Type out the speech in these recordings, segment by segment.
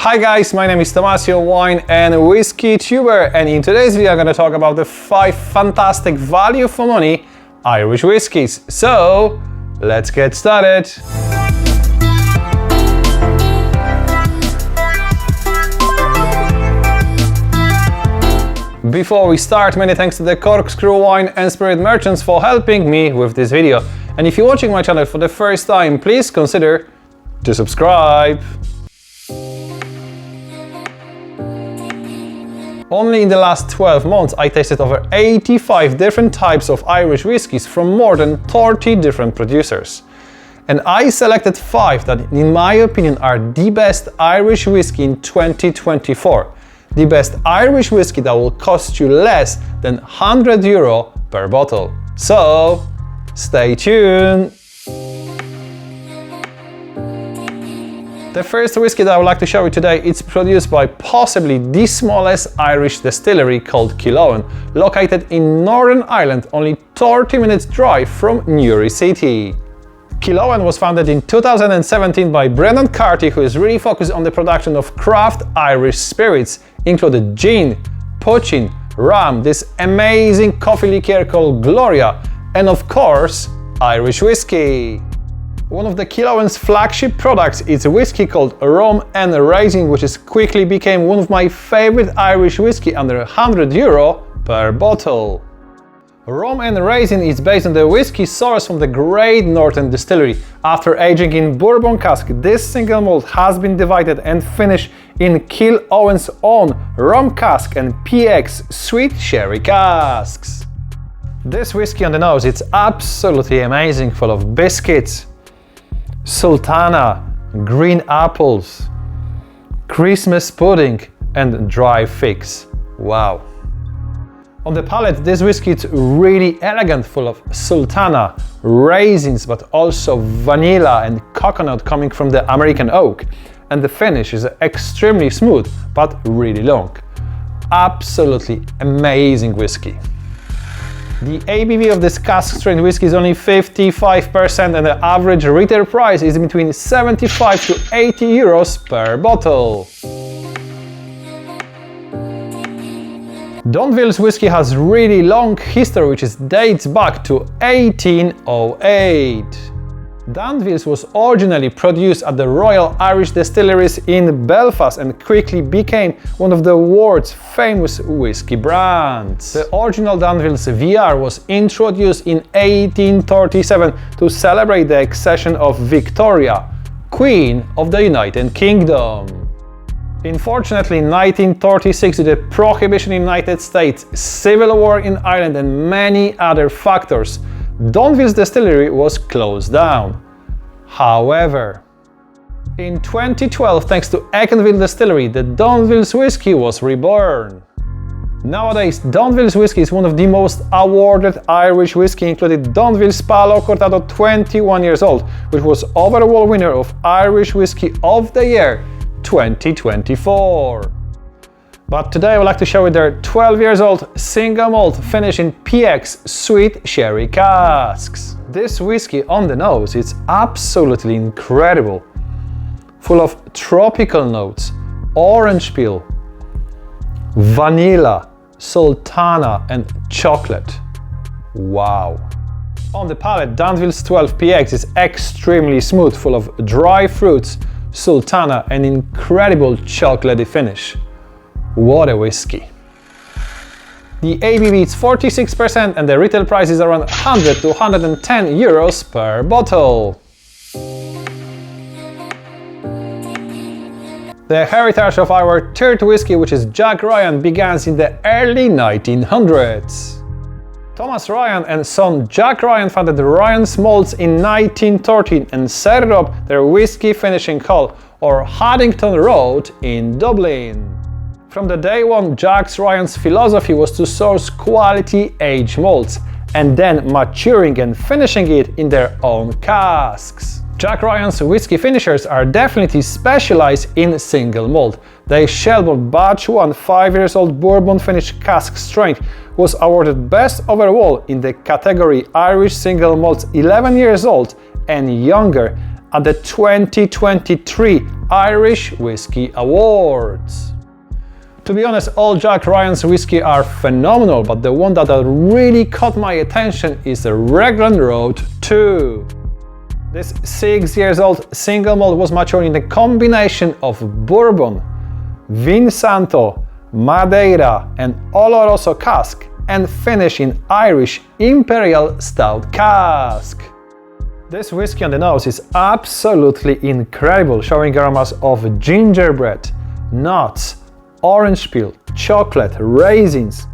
Hi guys, my name is Tomasio, wine and whiskey tuber, and in today's video I'm going to talk about the 5 fantastic value for money Irish whiskies. So, let's get started. Before we start, many thanks to the Corkscrew Wine and Spirit merchants for helping me with this video. And if you're watching my channel for the first time, please consider to subscribe. Only in the last 12 months I tasted over 85 different types of Irish whiskies from more than 30 different producers. And I selected 5 that in my opinion are the best Irish whiskey in 2024. The best Irish whiskey that will cost you less than €100 per bottle. So, stay tuned! The first whiskey that I would like to show you today is produced by possibly the smallest Irish distillery called Killowen, located in Northern Ireland, only 30 minutes drive from Newry city. Killowen was founded in 2017 by Brendan Carty, who is really focused on the production of craft Irish spirits, including gin, poaching, rum, this amazing coffee liqueur called Gloria, and of course, Irish whiskey. One of the Killowen's flagship products is a whiskey called Rum and Raisin, which is quickly became one of my favorite Irish whiskey under €100 per bottle. Rum and Raisin is based on the whiskey sourced from the Great Northern Distillery. After aging in bourbon cask, this single malt has been divided and finished in Killowen's own rum cask and PX sweet sherry casks. This whiskey on the nose, it's absolutely amazing, full of biscuits, sultana, green apples, Christmas pudding and dry figs. Wow. On the palate, this whiskey is really elegant, full of sultana, raisins, but also vanilla and coconut coming from the American oak. And the finish is extremely smooth, but really long. Absolutely amazing whiskey. The ABV of this cask strength whiskey is only 55% and the average retail price is between 75 to €80 per bottle. Dunville's whiskey has really long history, which dates back to 1808. Dunville's was originally produced at the Royal Irish Distilleries in Belfast and quickly became one of the world's famous whiskey brands. The original Dunville's VR was introduced in 1837 to celebrate the accession of Victoria, Queen of the United Kingdom. Unfortunately, in 1936, due to prohibition in the United States, civil war in Ireland and many other factors, Dunville's distillery was closed down. However, in 2012, thanks to Echlinville Distillery, the Dunville's whiskey was reborn. Nowadays, Dunville's whiskey is one of the most awarded Irish whiskey, including Dunville's Palo Cortado 21 years old, which was overall winner of Irish Whiskey of the Year 2024. But today I would like to show you their 12 years old single malt finished in PX sweet sherry casks. This whiskey on the nose is absolutely incredible. Full of tropical notes, orange peel, vanilla, sultana and chocolate. Wow. On the palate, Dunville's 12 PX is extremely smooth, full of dry fruits, sultana and incredible chocolatey finish. What a whiskey! The ABV is 46% and the retail price is around 100 to €110 per bottle. The heritage of our third whiskey, which is Jack Ryan, began in the early 1900s. Thomas Ryan and son Jack Ryan founded Ryan's Malts in 1913 and set up their whiskey finishing hall, or Haddington Road in Dublin. From the day one, Jack Ryan's philosophy was to source quality aged malts and then maturing and finishing it in their own casks. Jack Ryan's whiskey finishers are definitely specialized in single malt. Their Shelbourne Batch 1 5-year-old bourbon finished cask strength was awarded best overall in the category Irish single malts 11 years old and younger at the 2023 Irish Whiskey Awards. To be honest, all Jack Ryan's whiskey are phenomenal, but the one that really caught my attention is the Raglan Road 2. This 6 years old single malt was matured in a combination of bourbon, Vin Santo, Madeira and Oloroso cask and finished in Irish Imperial Stout cask. This whiskey on the nose is absolutely incredible, showing aromas of gingerbread, nuts, orange peel, chocolate, raisins,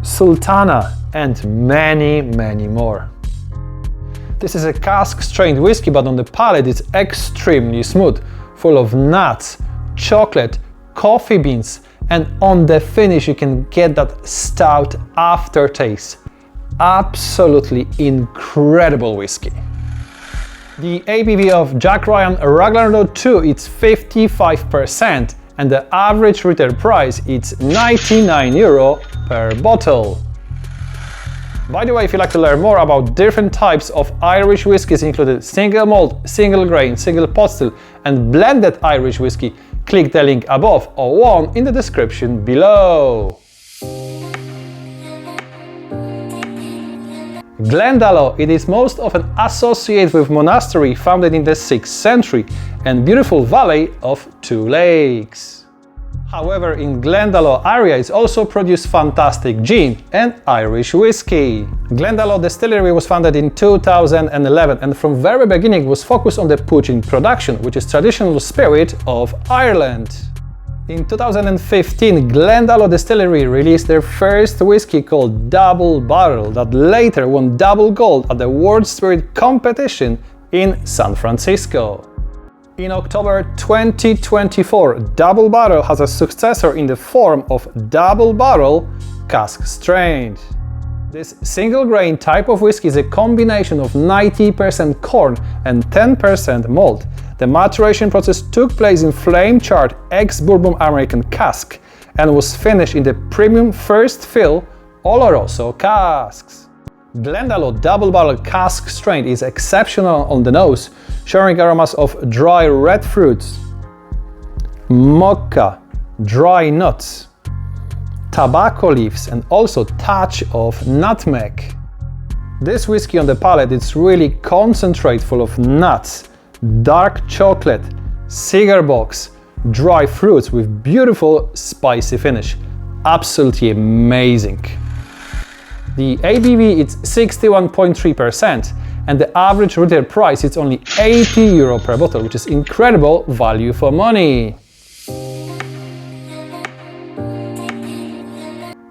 sultana and many more. This is a cask strained whiskey, but on the palate it's extremely smooth, full of nuts, chocolate, coffee beans, and on the finish you can get that stout aftertaste. Absolutely incredible whiskey. The ABV of Jack Ryan Raglan Road 2 is 55% and the average retail price is €99 per bottle. By the way, if you'd like to learn more about different types of Irish whiskies, including single malt, single grain, single pot still and blended Irish whiskey, click the link above or one in the description below. Glendalough, it is most often associated with monastery founded in the 6th century and beautiful valley of 2 lakes. However, in Glendalough area is also produced fantastic gin and Irish whiskey. Glendalough Distillery was founded in 2011 and from very beginning was focused on the Putin production, which is traditional spirit of Ireland. In 2015, Glendalough Distillery released their first whiskey called Double Barrel that later won double gold at the World Spirit competition in San Francisco. In October 2024, Double Barrel has a successor in the form of Double Barrel Cask Strained. This single grain type of whiskey is a combination of 90% corn and 10% malt. The maturation process took place in flame-charred ex-burbon American cask and was finished in the premium first fill Oloroso casks. Glendalough Double Barrel Cask Strain is exceptional on the nose, showing aromas of dry red fruits, mocha, dry nuts, tobacco leaves and also touch of nutmeg. This whiskey on the palate is really concentrate full of nuts, dark chocolate, cigar box, dry fruits with beautiful spicy finish. Absolutely amazing. The ABV is 61.3% and the average retail price is only €80 per bottle, which is incredible value for money.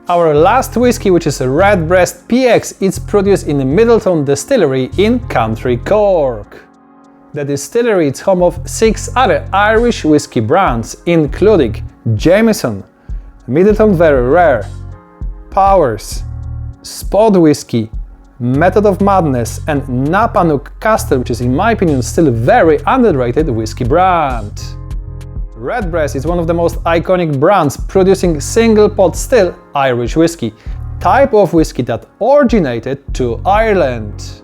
Our last whiskey, which is a Redbreast PX, is produced in the Middleton Distillery in County Cork. The distillery is home of 6 other Irish whiskey brands, including Jameson, Middleton Very Rare, Powers, Spot Whiskey, Method of Madness and Napanook Castle, which is in my opinion still a very underrated whiskey brand. Redbreast is one of the most iconic brands producing single pot still Irish whiskey, type of whiskey that originated to Ireland.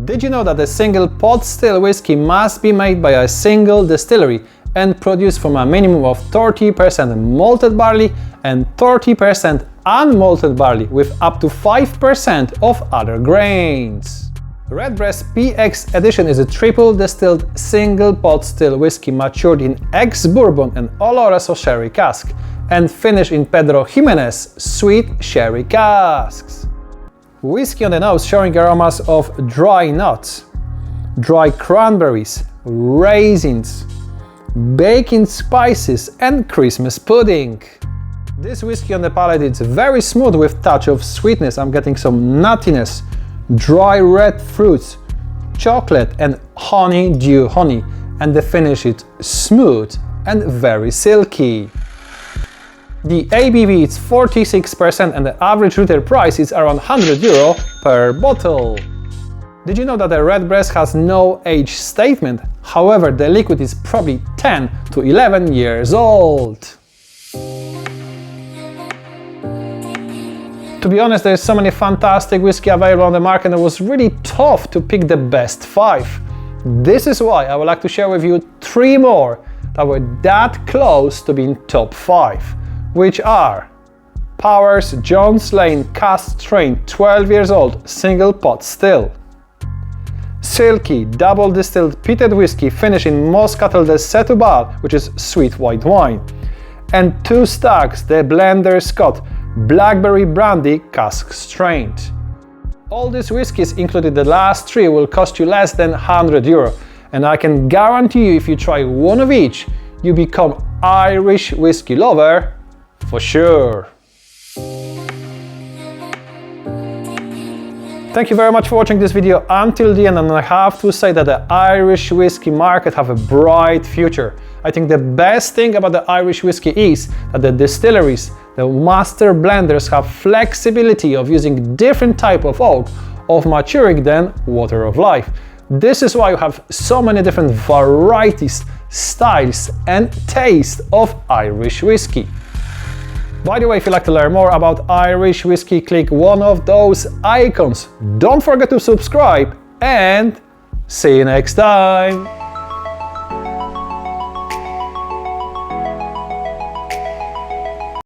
Did you know that a single pot still whiskey must be made by a single distillery and produced from a minimum of 30% malted barley and 30% unmalted barley with up to 5% of other grains? Redbreast PX edition is a triple distilled single pot still whiskey matured in ex-burbon and Oloroso sherry cask and finished in Pedro Jimenez sweet sherry casks. Whiskey on the nose showing aromas of dry nuts, dry cranberries, raisins, baking spices and Christmas pudding. This whiskey on the palate is very smooth with touch of sweetness. I'm getting some nuttiness, dry red fruits, chocolate and honeydew honey, and the finish is smooth and very silky. The ABV is 46% and the average retail price is around €100 per bottle. Did you know that the Redbreast has no age statement? However, the liquid is probably 10 to 11 years old. To be honest, there's so many fantastic whiskey available on the market and it was really tough to pick the best 5. This is why I would like to share with you 3 more that were that close to being top 5, which are Powers Jones Lane Cask Strain 12 years old single pot still, Silky double distilled peated whiskey finished in Moscatel de Setúbal, which is sweet white wine, and 2 Stags the Blender Scott Blackberry Brandy Cask Strained. All these whiskies, including the last 3, will cost you less than €100, and I can guarantee you if you try one of each, you become Irish whiskey lover for sure. Thank you very much for watching this video until the end, and I have to say that the Irish whiskey market have a bright future. I think the best thing about the Irish whiskey is that the distilleries, the master blenders, have flexibility of using different type of oak of maturing than water of life. This is why you have so many different varieties, styles and taste of Irish whiskey. By the way, if you'd like to learn more about Irish whiskey, click one of those icons. Don't forget to subscribe and see you next time!